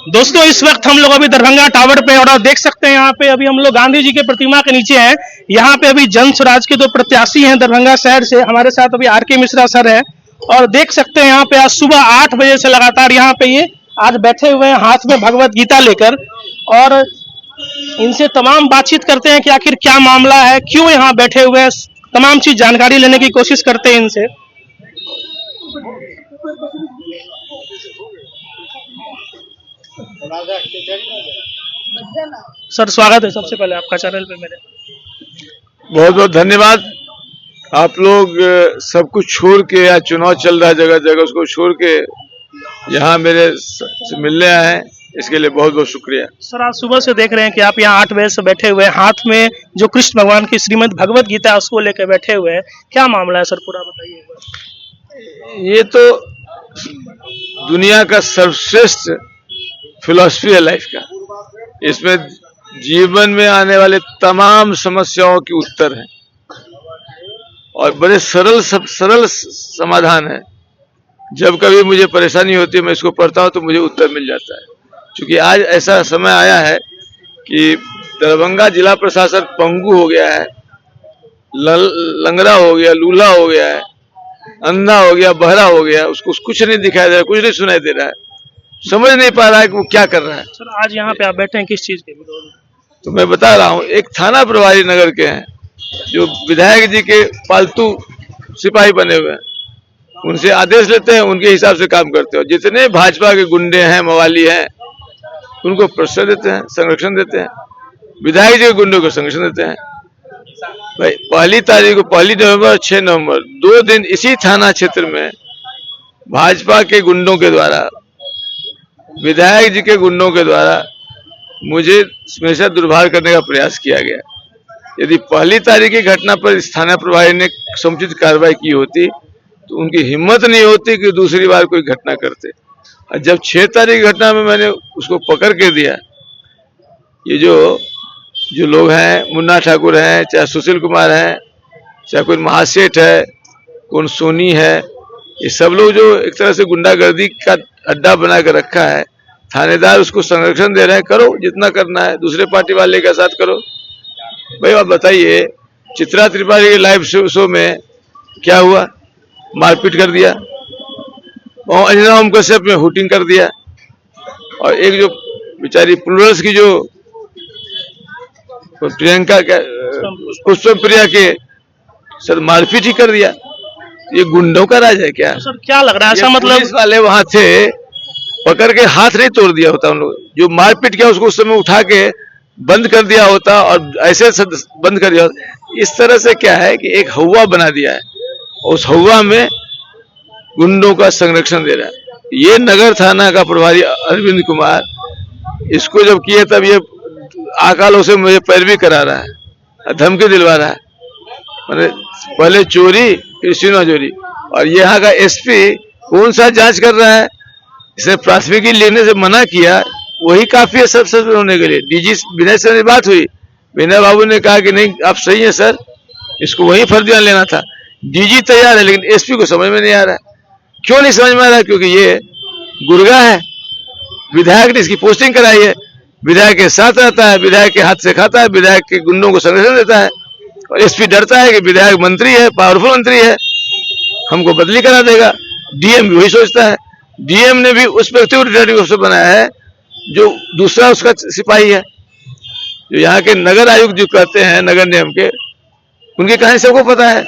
दोस्तों इस वक्त हम लोग अभी दरभंगा टावर पे और देख सकते हैं यहाँ पे अभी हम लोग गांधी जी के प्रतिमा के नीचे हैं। यहाँ पे अभी जन स्वराज के दो प्रत्याशी हैं दरभंगा शहर से, हमारे साथ अभी आर के मिश्रा सर है। और देख सकते हैं यहाँ पे आज सुबह 8 बजे से लगातार यहाँ पे ये आज बैठे हुए हैं हाथ में भगवत गीता लेकर, और इनसे तमाम बातचीत करते हैं कि आखिर क्या मामला है, क्यों यहाँ बैठे हुए हैं, तमाम चीज जानकारी लेने की कोशिश करते हैं इनसे। सर स्वागत है सबसे पहले आपका चैनल पे मेरे। बहुत बहुत धन्यवाद। आप लोग सब कुछ छोड़ के, या चुनाव चल रहा है जगह जगह, उसको छोड़ के यहाँ मेरे से मिलने आए हैं, इसके लिए बहुत बहुत शुक्रिया। सर आज सुबह से देख रहे हैं कि आप यहाँ 8 बजे से बैठे हुए हैं, हाथ में जो कृष्ण भगवान की श्रीमद् भगवत गीता है उसको लेकर बैठे हुए हैं, क्या मामला है सर पूरा बताइए। ये तो दुनिया का सर्वश्रेष्ठ फिलॉसफी है लाइफ का। इसमें जीवन में आने वाले तमाम समस्याओं के उत्तर हैं और बड़े सरल समाधान है। जब कभी मुझे परेशानी होती है मैं इसको पढ़ता हूँ तो मुझे उत्तर मिल जाता है। क्योंकि आज ऐसा समय आया है कि दरभंगा जिला प्रशासन पंगु हो गया है, लंगड़ा हो गया, लूला हो गया है, अंधा हो गया, बहरा हो गया, उसको कुछ नहीं दिखाई दे रहा, कुछ नहीं सुनाई दे रहा है, समझ नहीं पा रहा है कि वो क्या कर रहा है। सर आज यहाँ पे आप बैठे हैं किस चीज के विरोध में? तो मैं बता रहा हूँ, एक थाना प्रभारी नगर के हैं जो विधायक जी के पालतू सिपाही बने हुए हैं, उनसे आदेश लेते हैं, उनके हिसाब से काम करते हैं। जितने भाजपा के गुंडे हैं, मवाली हैं, उनको प्रोत्साहन देते हैं, संरक्षण देते हैं। विधायक जी के गुंडों को संरक्षण देते हैं। भाई 1 तारीख को, 1 नवंबर 6 नवंबर 2 दिन इसी थाना क्षेत्र में भाजपा के गुंडों के द्वारा, विधायक जी के गुंडों के द्वारा मुझे हमेशा दुर्भाग्य करने का प्रयास किया गया। यदि 1 तारीख की घटना पर इस थाना प्रभारी ने समुचित कार्रवाई की होती तो उनकी हिम्मत नहीं होती कि दूसरी बार कोई घटना करते। और जब 6 तारीख की घटना में मैंने उसको पकड़ के दिया, ये जो लोग हैं, मुन्ना ठाकुर हैं, चाहे सुशील कुमार हैं, चाहे कोई महासेठ है, कौन सोनी है, ये सब लोग जो एक तरह से गुंडागर्दी का अड्डा बना कर रखा है, थानेदार उसको संरक्षण दे रहे हैं। करो जितना करना है, दूसरे पार्टी वाले के साथ करो। भाई आप बताइए, चित्रा त्रिपाठी के लाइव शो में क्या हुआ? मारपीट कर दिया, और अंजना ओम कश्यप में हुटिंग कर दिया, और एक जो बेचारी प्लूरल्स की जो प्रियंका पुष्पम प्रिया के सर मारपीट ही कर दिया। ये गुंडों का राज है क्या? तो सर क्या लग रहा है ऐसा, मतलब पुलिस वाले वहां थे, पकड़ के हाथ नहीं तोड़ दिया होता उन लोग, जो मारपीट किया उसको उस समय उठा के बंद कर दिया होता और ऐसे बंद कर दिया होता। इस तरह से क्या है कि एक हवा बना दिया है, उस हवा में गुंडों का संरक्षण दे रहा है। ये नगर थाना का प्रभारी अरविंद कुमार, इसको जब किए तब ये आकालों से मुझे पैरवी करा रहा है, धमकी दिलवा रहा है। मैंने पहले चोरी फिर सीना चोरी, और यहाँ का एसपी कौन सा जांच कर रहा है? इसे प्राथमिकी लेने से मना किया, वही काफी है सब होने के लिए। डीजी विनय से बात हुई, विनय बाबू ने कहा कि नहीं आप सही है सर, इसको वही फर्जियां लेना था। डीजी तैयार है, लेकिन एसपी को समझ में नहीं आ रहा है। क्यों नहीं समझ में आ रहा है? क्योंकि ये गुर्गा है, विधायक ने इसकी पोस्टिंग कराई है, विधायक के साथ रहता है, विधायक के हाथ से खाता है, विधायक के गुंडों को संरक्षण देता है, और एसपी डरता है कि विधायक मंत्री है, पावरफुल मंत्री है, हमको बदली करा देगा। डीएम भी वही सोचता है। डीएम ने भी उस व्यक्ति को रिटर्निंग ऑफिसर बनाया है जो दूसरा उसका सिपाही है। जो यहाँ के नगर आयुक्त जो कहते हैं नगर निगम के, उनकी कहानी सबको पता है।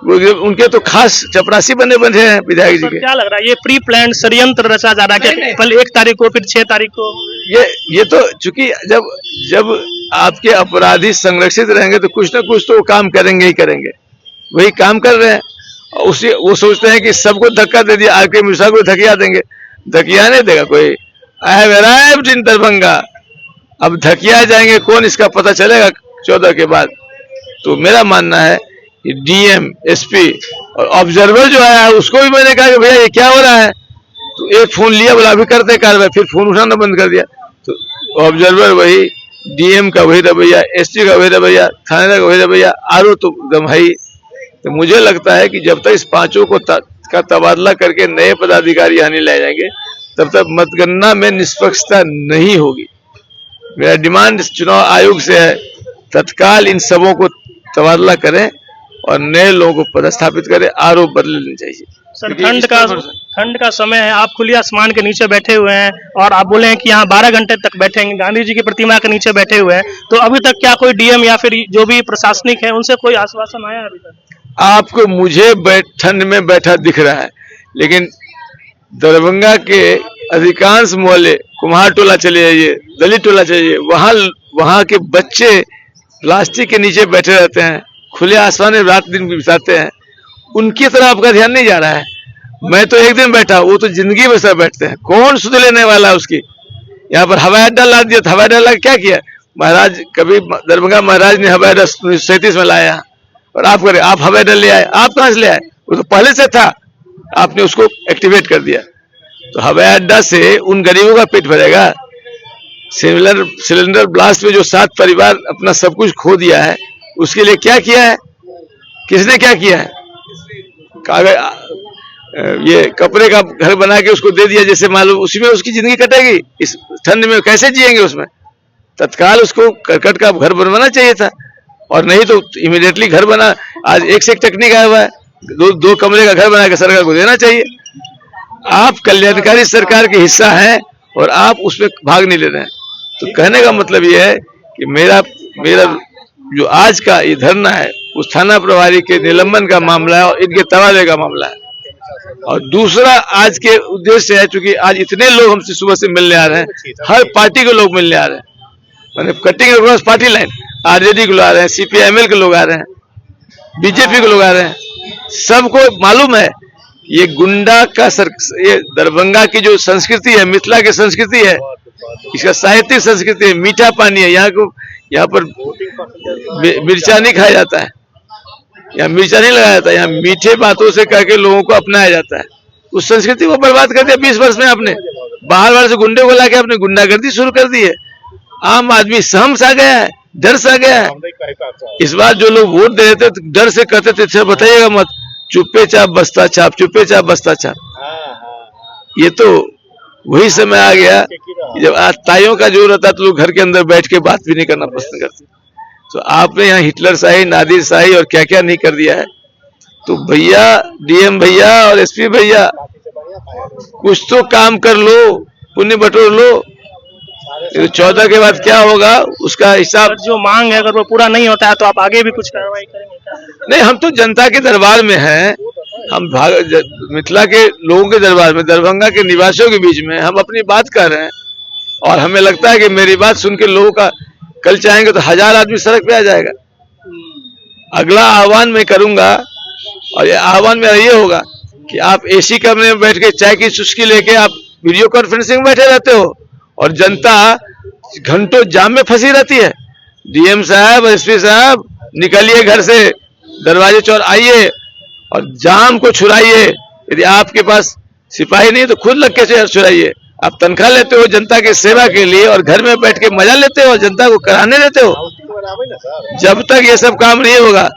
उनके तो खास चपरासी बने हैं विधायक जी के। क्या लग रहा है ये प्री प्लान षड्यंत्र रचा जा रहा है? पहले 1 तारीख को फिर 6 तारीख को। ये तो चूंकि जब आपके अपराधी संरक्षित रहेंगे तो कुछ ना कुछ तो काम करेंगे ही करेंगे। वही काम कर रहे हैं। वो सोचते हैं कि सबको धक्का दे दिया, आके मिर्जा को धकिया देंगे। धकिया नहीं देगा कोई। I have arrived in Darbhanga. अब धकिया जाएंगे कौन, इसका पता चलेगा 14 के बाद। तो मेरा मानना है कि डीएम, एसपी और ऑब्जर्वर जो आया है उसको भी मैंने कहा कि भैया ये क्या हो रहा है, तो एक फोन लिया, बोला अभी करते कार्रवाई, फिर फोन उठाना बंद कर दिया। तो ऑब्जर्वर वही, डीएम का वही रवैया, एसपी का वही रवैया, थानेदार का वही रवैया, आरओ तो एकदम है ही। तो मुझे लगता है कि जब तक इस पांचों को का तबादला करके नए पदाधिकारी यहाँ नहीं लाए जाएंगे तब तक मतगणना में निष्पक्षता नहीं होगी। मेरा डिमांड चुनाव आयोग से है, तत्काल इन सबों को तबादला करें और नए लोगों को पदस्थापित करें, आरोप बदल लेने चाहिए। सर ठंड का समय है, आप खुले आसमान के नीचे बैठे हुए हैं और आप बोले हैं कि यहाँ 12 घंटे तक बैठेंगे, गांधी जी की प्रतिमा के नीचे बैठे हुए हैं, तो अभी तक क्या कोई डीएम या फिर जो भी प्रशासनिक है उनसे कोई आश्वासन आया अभी तक? आपको मुझे ठंड में बैठा दिख रहा है, लेकिन दरभंगा के अधिकांश मोहल्ले, कुम्हार टोला चले जाइए, दलित टोला चले जाइए, वहाँ के बच्चे प्लास्टिक के नीचे बैठे रहते हैं, खुले आसमान में रात दिन बिताते हैं। उनकी तरफ आपका ध्यान नहीं जा रहा है। मैं तो एक दिन बैठा, वो तो जिंदगी भर सब बैठते हैं। कौन सुध लेने वाला है उसकी? यहाँ पर हवाई अड्डा ला दिया, हवाई अड्डा ला क्या किया महाराज? कभी दरभंगा महाराज ने हवाई अड्डा 1937 में लाया और आप हवाई अड्डा ले आए। आप कहाँ से ले आए? वो तो पहले से था, आपने उसको एक्टिवेट कर दिया। तो हवाई अड्डा से उन गरीबों का पेट भरेगा? सिलेंडर ब्लास्ट में जो 7 परिवार अपना सब कुछ खो दिया है, उसके लिए क्या किया है? किसने क्या किया है? कागज ये कपड़े का घर बना के उसको दे दिया, जैसे मालूम उसी में उसकी जिंदगी कटेगी। इस ठंड में कैसे जिएंगे उसमें? तत्काल उसको करकट का घर बनवाना चाहिए था, और नहीं तो इमीडिएटली घर बना। आज एक से एक टेक्निक आया हुआ है, दो कमरे का घर बना के सरकार को देना चाहिए। आप कल्याणकारी सरकार के हिस्सा हैं और आप उसमें भाग नहीं ले रहे हैं। तो कहने का मतलब ये है कि मेरा जो आज का ये धरना है, उस थाना प्रभारी के निलंबन का मामला है और इनके तबादले का मामला है। और दूसरा आज के उद्देश्य है, चूंकि आज इतने लोग हमसे सुबह से मिलने आ रहे हैं, हर पार्टी के लोग मिलने आ रहे हैं, मतलब cutting across party line, RJD के लोग आ रहे हैं, सीपीआईएमएल के लोग आ रहे हैं, बीजेपी के लोग आ रहे हैं। सबको मालूम है ये गुंडा का ये दरभंगा की जो संस्कृति है, मिथिला की संस्कृति है, इसका साहित्यिक संस्कृति है, मीठा पानी है। यहाँ पर मिर्चा नहीं खाया जाता है, यहाँ मिर्चा नहीं लगाया जाता है, यहाँ मीठे बातों से कह के लोगों को अपनाया जाता है। उस संस्कृति को बर्बाद कर दिया 20 वर्ष में आपने। बाहर से गुंडे को लाके आपने गुंडागर्दी शुरू कर दी है। आम आदमी सहम सा गया है, डर सा गया है। इस बार जो लोग वोट दे रहे थे डर से कहते थे, बताइएगा मत, चुप्पे चाप बस्ता छाप, चुप्पे चाप बस्ता छाप। ये तो वही समय आ गया जब आज ताइयों का जोर रहता तो लोग घर के अंदर बैठ के बात भी नहीं करना पसंद करते। तो आपने यहाँ हिटलर शाही, नादिर शाही और क्या क्या नहीं कर दिया है। तो भैया, डीएम भैया और एसपी भैया, कुछ तो काम कर लो, पुण्य बटोर लो। 14 के बाद क्या होगा उसका हिसाब। जो मांग है अगर वो पूरा नहीं होता है तो आप आगे भी कुछ कार्रवाई करेंगे क्या? नहीं, हम तो जनता के दरबार में हैं, हम मिथिला के लोगों के दरबार में, दरभंगा के निवासियों के बीच में हम अपनी बात कर रहे हैं। और हमें लगता है कि मेरी बात सुन के लोगों का कल चाहेंगे तो 1000 आदमी सड़क पे आ जाएगा। अगला आह्वान मैं करूंगा, और ये आह्वान मेरा ये होगा कि आप एसी कमरे में बैठ के चाय की चुस्की लेके आप वीडियो कॉन्फ्रेंसिंग में बैठे रहते हो और जनता घंटों जाम में फंसी रहती है। डीएम साहब, एसपी साहब, निकलिए घर से, दरवाजे चौर आइए और जाम को छुड़ाइए। यदि आपके पास सिपाही नहीं तो खुद लग के छुड़ाइए। आप तनख्वाह लेते हो जनता की सेवा के लिए और घर में बैठ के मजा लेते हो, जनता को कराने देते हो। जब तक ये सब काम नहीं होगा,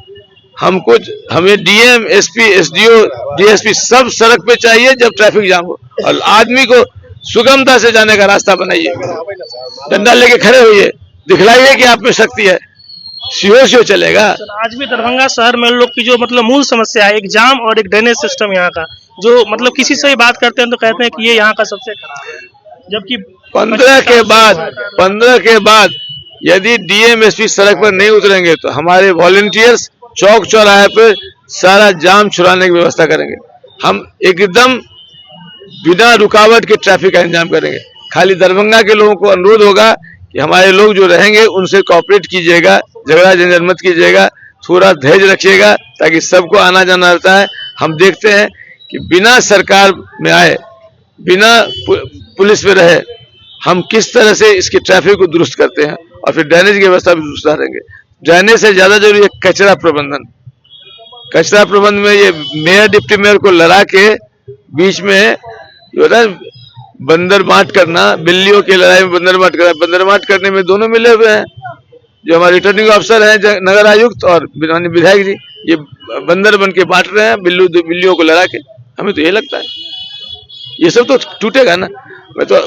हमें डीएम, एसपी, एसडीओ, डीएसपी सब सड़क पे चाहिए जब ट्रैफिक जाम हो। और आदमी को सुगमता से जाने का रास्ता बनाइए, डंडा लेके खड़े होइए, दिखलाइए कि आप में शक्ति है, सियो चलेगा। आज भी दरभंगा शहर में लोग की जो मतलब मूल समस्या है, एक जाम और एक ड्रेनेज सिस्टम यहाँ का, जो मतलब किसी से भी बात करते हैं तो कहते हैं कि ये यहाँ का सबसे खराब है। जबकि 15 के बाद यदि डीएम, एसपी सड़क पर नहीं उतरेंगे तो हमारे वॉलंटियर्स चौक चौराहे पर सारा जाम छुड़ाने की व्यवस्था करेंगे। हम एकदम बिना रुकावट के ट्रैफिक का इंतजाम करेंगे। खाली दरभंगा के लोगों को अनुरोध होगा कि हमारे लोग जो रहेंगे उनसे कोऑपरेट कीजिएगा, झगड़ा झंझट मत कीजिएगा, थोड़ा धैर्य रखिएगा, ताकि सबको आना जाना रहता है। हम देखते हैं कि बिना सरकार में आए, बिना पुलिस में रहे, हम किस तरह से इसके ट्रैफिक को दुरुस्त करते हैं, और फिर ड्रेनेज की व्यवस्था भी दुरुस्त करेंगे। ड्रेनेज से ज्यादा जरूरी है कचरा प्रबंधन। कचरा प्रबंधन में ये मेयर, डिप्टी मेयर को लड़ा के बीच में बंदर बांट करना, बिल्लियों की लड़ाई में बंदर बांट करने में दोनों मिले हुए हैं। जो हमारे रिटर्निंग अफसर हैं, नगर आयुक्त और विधायक जी, ये बंदर बन के बांट रहे हैं बिल्लियों को लड़ा के। हमें तो ये लगता है ये सब तो टूटेगा ना। मैं तो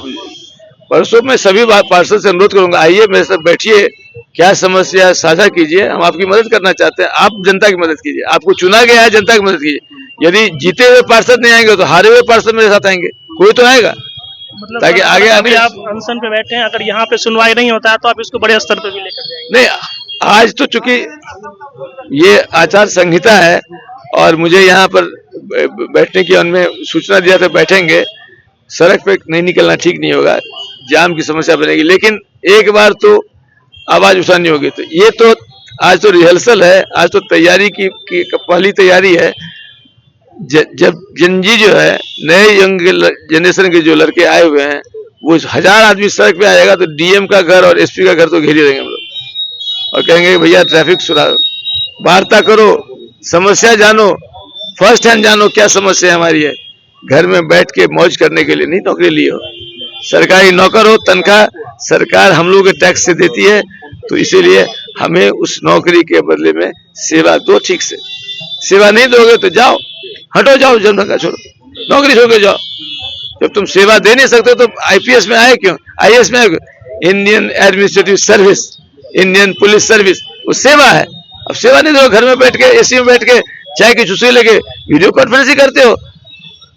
परसों में सभी पार्षद से अनुरोध करूंगा, आइए मेरे साथ बैठिए, क्या समस्या साझा कीजिए, हम आपकी मदद करना चाहते हैं, आप जनता की मदद कीजिए, आपको चुना गया है, जनता की मदद कीजिए। यदि जीते हुए पार्षद नहीं आएंगे तो हारे हुए पार्षद मेरे साथ आएंगे, कोई तो आएगा, मतलब ताकि आगे अभी आप अनशन पे बैठे हैं, अगर यहाँ पे सुनवाई नहीं होता है तो आप इसको बड़े स्तर पे भी लेकर जाएंगे? नहीं, आज तो चूंकि ये आचार संहिता है और मुझे यहाँ पर बैठने की उनमें सूचना दिया था बैठेंगे, सड़क पे नहीं निकलना ठीक नहीं होगा, जाम की समस्या बनेगी, लेकिन एक बार तो आवाज उठानी होगी। तो ये तो आज तो रिहर्सल है, आज तो तैयारी की पहली तैयारी है। जब जनजी जो है, नए यंग जनरेशन के जो लड़के आए हुए हैं, वो 1000 आदमी सड़क पे आएगा तो डीएम का घर और एसपी का घर तो घेरे रहेंगे हम लोग और कहेंगे भैया ट्रैफिक सुधारो, वार्ता करो, समस्या जानो, फर्स्ट हैंड जानो क्या समस्या हमारी है। घर में बैठ के मौज करने के लिए नहीं नौकरी ली हो, सरकारी नौकर हो, तनख्वाह सरकार हम लोग के टैक्स से देती है, तो इसीलिए हमें उस नौकरी के बदले में सेवा दो ठीक से। सेवा नहीं दोगे तो जाओ, हटो, जाओ, जनता छोड़ो, नौकरी छोड़ के जाओ। जब तुम सेवा दे नहीं सकते तो आईपीएस में आए क्यों, आईएएस में आए क्यों? Indian administrative service, Indian police service, वो सेवा है। अब सेवा नहीं दो, घर में बैठ के एसी में बैठ के चाय की चुस्की लेके वीडियो कॉन्फ्रेंसिंग करते हो,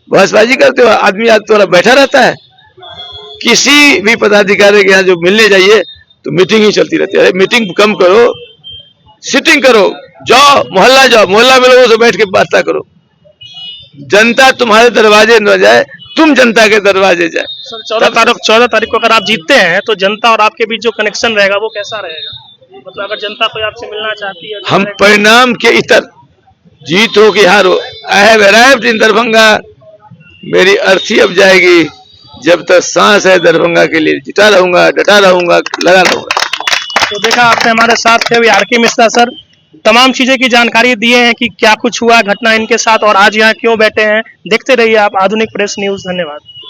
बहसबाजी करते हो, आदमी आज थोड़ा बैठा रहता है। किसी भी पदाधिकारी के यहाँ जो मिलने जाइए तो मीटिंग ही चलती रहती है। अरे मीटिंग कम करो, सिटिंग करो, जाओ मोहल्ला में लोगों से बैठ के बात करो। जनता तुम्हारे दरवाजे न जाए, तुम जनता के दरवाजे जाए। 14 तारीख को अगर आप जीतते हैं तो जनता और आपके बीच जो कनेक्शन रहेगा वो कैसा रहेगा? मतलब अगर जनता कोई आपसे मिलना चाहती है तो हम परिणाम के इतर, जीत हो कि हार हो, I have arrived in Darbhanga, मेरी अर्थी अब जाएगी, जब तक सांस है दरभंगा के लिए जिता रहूंगा, डटा रहूंगा, लगा रहूंगा। तो देखा आपने हमारे साथ थे आरके मिश्रा सर, तमाम चीजें की जानकारी दिए हैं कि क्या कुछ हुआ घटना इनके साथ और आज यहाँ क्यों बैठे हैं। देखते रहिए आप आधुनिक प्रेस न्यूज। धन्यवाद।